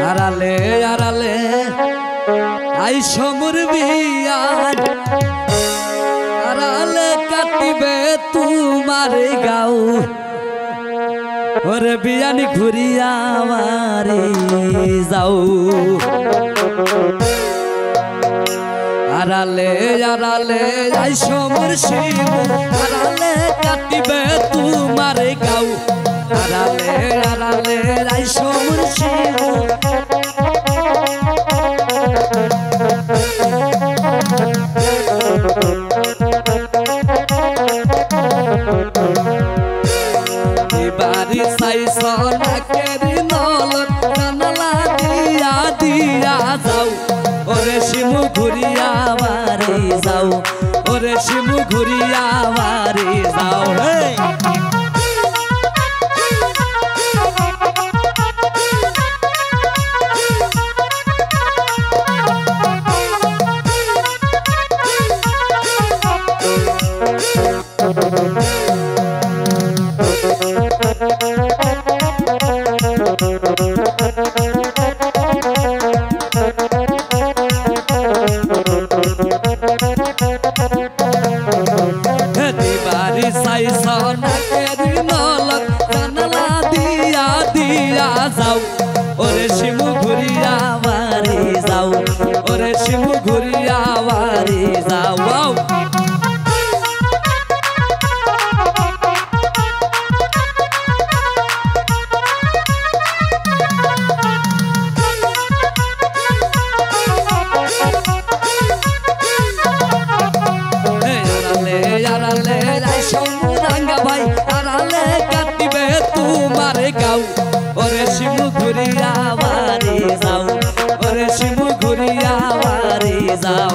আড়ালে আড়ালে আইসো মোর বিয়ান আড়ালে কাটিবে তোমার গাও ওরে বিয়ানি ঘুরিয়া মারি যাও আড়ালে আড়ালে আইসো মোর শিব আড়ালে কাটিবে তোমার গাও আড়ালে আড়ালে আইসো মোর শিব বাড়ি চাইছ নাকেরি নলত জানালা দিয়া দিয়া যাও ওরে শিমু ঘুরিয়া বাড়ি যাও ওরে শিমু ঘুরিয়া বাড়ি যাও যাও ওরে শিমু ঘুরিয়া বাড়ি যাও ওরে শিমু ঘুরিয়া বাড়ি যাও আড়ালে আড়ালে আইসো রাঙ্গা ভাই আড়ালে কাটিবে তোমার গাও ওরে শিমু ঘুরিয়া বাড়ি যাও ওরে শিমু ঘুরিয়া বাড়ি যাও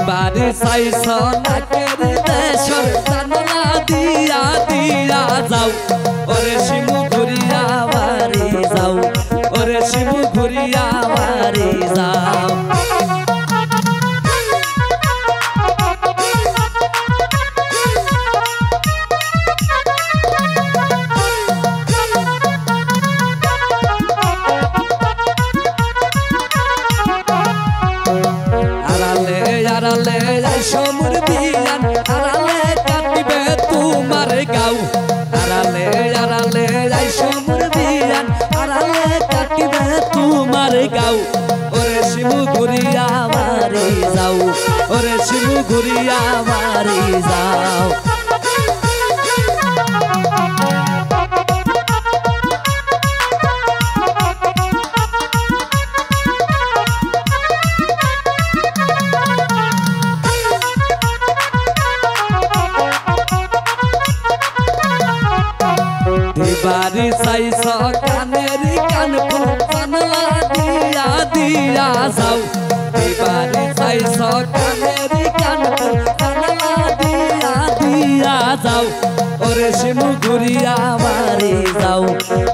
বাড়ি চাইছ নাকের দেশর জানালা দিয়া দিয়া যাও ওরে শিমু ঘুরিয়া বাড়ি যাও ওরে শিমু ঘুরিয়া বাড়ি যাও আড়ালে আড়ালে আইসো মোর বিয়ান আড়ালে কাটিবে তোমার গাও আড়ালে আড়ালে আইসো মোর বিয়ান আড়ালে কাটিবে তোমার গাও ওরে শিমু ঘুরিয়া বাড়ি যাও ওরে শিমু ঘুরিয়া বাড়ি যাও বাড়ি চাইছ কানেরি কানপুর জানালা দিয়া দিয়া যাও বাড়ি চাইছ কানেরি কানপুর জানালা দিয়া দিয়া যাও ওরে শিমু ঘুরিয়া বাড়ি যাও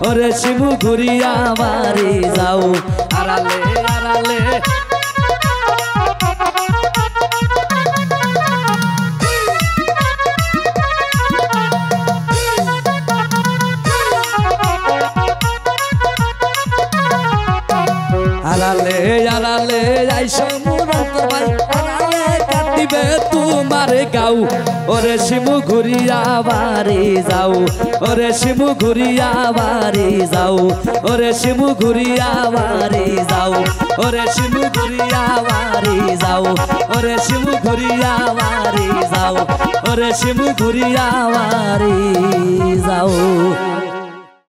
ওরে শিমু ঘুরিয়া বাড়ি যাও আড়ালে আড়ালে আড়ালে আড়ালে আইসো মুরাদ ভাই আড়ালে কাটিবে তোমার গাও ওরে শিমু ঘুরিয়া বাড়ি যাও ওরে শিমু ঘুরিয়া বাড়ি যাও ওরে শিমু ঘুরিয়া বাড়ি যাও ওরে শিমু ঘুরিয়া বাড়ি যাও ওরে শিমু ঘুরিয়া বাড়ি যাও ওরে শিমু ঘুরিয়া বাড়ি যাও।